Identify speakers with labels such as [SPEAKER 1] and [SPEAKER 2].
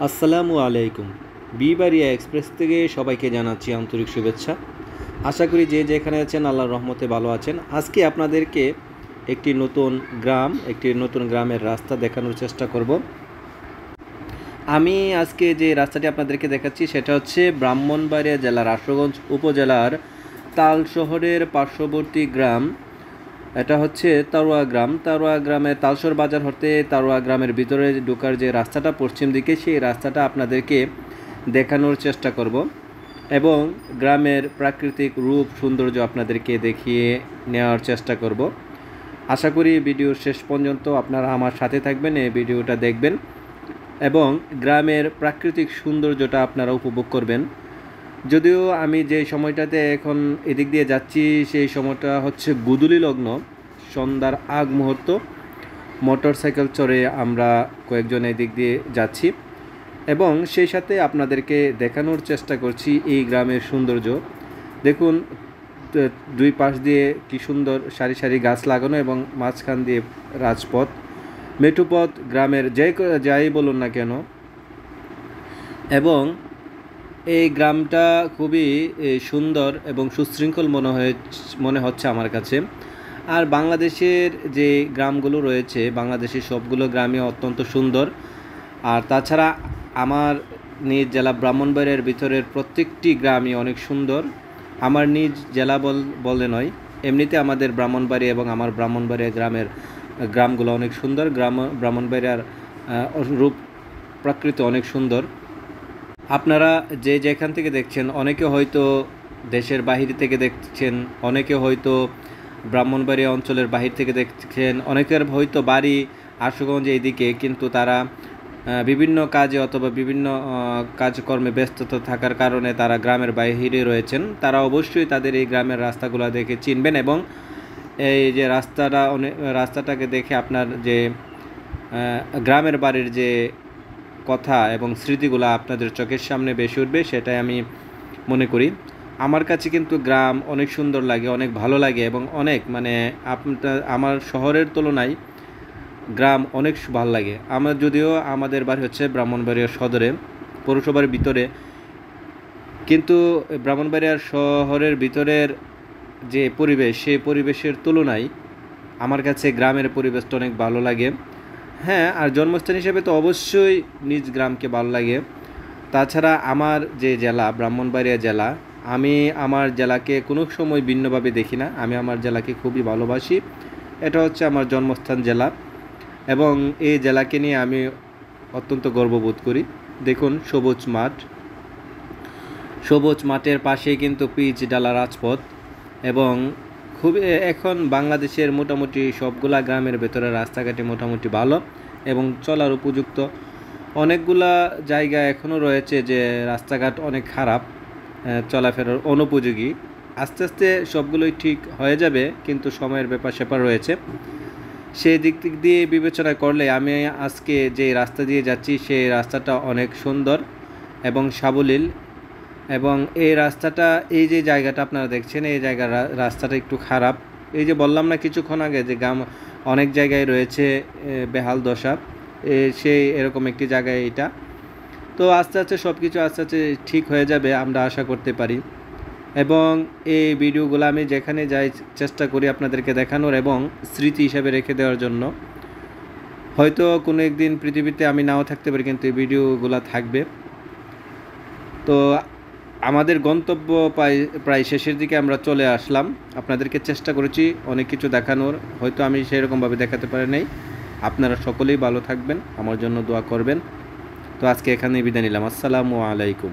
[SPEAKER 1] আসসালামু আলাইকুম। বিবারিয়া এক্সপ্রেস থেকে সবাইকে জানাচ্ছি আন্তরিক শুভেচ্ছা। আশা করি যে যেখানে আছেন আল্লাহর রহমতে ভালো আছেন। আজকে আপনাদেরকে একটি নতুন গ্রামের রাস্তা দেখানোর চেষ্টা করব। আমি আজকে যে রাস্তাটি আপনাদেরকে দেখাচ্ছি সেটা হচ্ছে ব্রাহ্মণবাড়িয়া জেলার আশুগঞ্জ উপজেলার তাল শহরের পার্শ্ববর্তী গ্রাম। এটা হচ্ছে তারোয়া গ্রাম। তারোয়া গ্রামে তালসর বাজার হতে তারোয়া গ্রামের ভিতরে ঢোকার যে রাস্তাটা পশ্চিম দিকে, সেই রাস্তাটা আপনাদেরকে দেখানোর চেষ্টা করব এবং গ্রামের প্রাকৃতিক রূপ সৌন্দর্য আপনাদেরকে দেখিয়ে নেওয়ার চেষ্টা করব। আশা করি ভিডিওর শেষ পর্যন্ত আপনারা আমার সাথে থাকবেন, এই ভিডিওটা দেখবেন এবং গ্রামের প্রাকৃতিক সৌন্দর্যটা আপনারা উপভোগ করবেন। যদিও আমি যে সময়টাতে এখন এদিক দিয়ে যাচ্ছি সেই সময়টা হচ্ছে গোধূলি লগ্ন, সন্ধ্যার আগ মুহূর্ত। মোটর সাইকেল চড়ে আমরা কয়েকজন এদিক দিয়ে যাচ্ছি এবং সেই সাথে আপনাদেরকে দেখানোর চেষ্টা করছি এই গ্রামের সৌন্দর্য। দেখুন, দুই পাশ দিয়ে কি সুন্দর সারি সারি গাছ লাগানো এবং মাঝখান দিয়ে রাজপথ, মেঠোপথ, গ্রামের যাই বলুন না কেন। এবং এই গ্রামটা খুবই সুন্দর এবং সুশৃঙ্খল মনে হচ্ছে আমার কাছে। আর বাংলাদেশের যে গ্রামগুলো রয়েছে, বাংলাদেশের সবগুলো গ্রামই অত্যন্ত সুন্দর। আর তাছাড়া আমার নিজ জেলা ব্রাহ্মণবাড়িয়ার ভিতরের প্রত্যেকটি গ্রামই অনেক সুন্দর। আমার নিজ জেলা বলে নয়, এমনিতে আমাদের ব্রাহ্মণবাড়িয়া এবং আমার ব্রাহ্মণবাড়িয়া গ্রামগুলো অনেক সুন্দর। ব্রাহ্মণবাড়িয়ার রূপ প্রকৃতি অনেক সুন্দর। আপনারা যে যেখান থেকে দেখছেন, অনেকে হয়তো দেশের বাহির থেকে দেখছেন, অনেকে হয়তো ব্রাহ্মণবাড়িয়া অঞ্চলের বাহির থেকে দেখছেন, অনেকের হয়তো বাড়ি আশুগঞ্জ এইদিকে, কিন্তু তারা বিভিন্ন কাজে অথবা বিভিন্ন কাজকর্মে ব্যস্ততা থাকার কারণে তারা গ্রামের বাহিরে রয়েছেন। তারা অবশ্যই তাদের এই গ্রামের রাস্তাগুলো দেখে চিনবেন এবং এই যে রাস্তাটাকে দেখে আপনার যে গ্রামের বাড়ির যে কথা এবং স্মৃতিগুলো আপনাদের চোখের সামনে ভেসে উঠবে, সেটাই আমি মনে করি। আমার কাছে কিন্তু গ্রাম অনেক সুন্দর লাগে, অনেক ভালো লাগে এবং অনেক আমার শহরের তুলনায় গ্রাম অনেক ভালো লাগে আমার। যদিও আমাদের বাড়ি হচ্ছে ব্রাহ্মণবাড়িয়া সদরে, পৌরসভার ভিতরে, কিন্তু ব্রাহ্মণবাড়িয়ার শহরের ভিতরের যে পরিবেশ, সেই পরিবেশের তুলনায় আমার কাছে গ্রামের পরিবেশটা অনেক ভালো লাগে। হ্যাঁ, আর জন্মস্থান হিসেবে তো অবশ্যই নিজ গ্রামকে ভালো লাগে। তাছাড়া আমার যে জেলা ব্রাহ্মণবাড়িয়া জেলা, আমি আমার জেলাকে কোনো সময় ভিন্নভাবে দেখি না। আমি আমার জেলাকে খুবই ভালোবাসি। এটা হচ্ছে আমার জন্মস্থান জেলা এবং এই জেলাকে নিয়ে আমি অত্যন্ত গর্ববোধ করি। দেখুন, সবুজ মাঠের পাশেই কিন্তু পিচ ডালা রাজপথ এবং এখন বাংলাদেশের মোটামুটি সবগুলা গ্রামের ভেতরে রাস্তাঘাটে মোটামুটি ভালো এবং চলার উপযুক্ত। অনেকগুলা জায়গা এখনও রয়েছে যে রাস্তাঘাট অনেক খারাপ, চলাফেরার অনুপযোগী। আস্তে আস্তে সবগুলোই ঠিক হয়ে যাবে, কিন্তু সময়ের ব্যাপার রয়েছে। সেই দিক দিয়ে বিবেচনা করলে আমি আজকে যে রাস্তা দিয়ে যাচ্ছি সেই রাস্তাটা অনেক সুন্দর এবং সাবলীল। এবং এই রাস্তাটা, এই যে জায়গাটা আপনারা দেখছেন, এই জায়গার রাস্তাটা একটু খারাপ। এই যে বললাম না কিছুক্ষণ আগে যে গ্রাম অনেক জায়গায় রয়েছে বেহাল দশা, সেই এরকম একটি জায়গায় এটা। তো আস্তে আস্তে সব কিছু আস্তে আস্তে ঠিক হয়ে যাবে, আমরা আশা করতে পারি। এবং এই ভিডিওগুলো আমি যেখানে যাই চেষ্টা করি আপনাদেরকে দেখানোর এবং স্মৃতি হিসাবে রেখে দেওয়ার জন্য। হয়তো কোনো একদিন পৃথিবীতে আমি নাও থাকতে পারি, কিন্তু এই ভিডিওগুলো থাকবে। তো আমাদের গন্তব্য প্রায় শেষের দিকে আমরা চলে আসলাম। আপনাদেরকে চেষ্টা করেছি অনেক কিছু দেখানোর, হয়তো আমি সেরকমভাবে দেখাতে পারি নাই। আপনারা সকলেই ভালো থাকবেন, আমার জন্য দোয়া করবেন। তো আজকে এখানেই বিদায় নিলাম। আসসালামু আলাইকুম।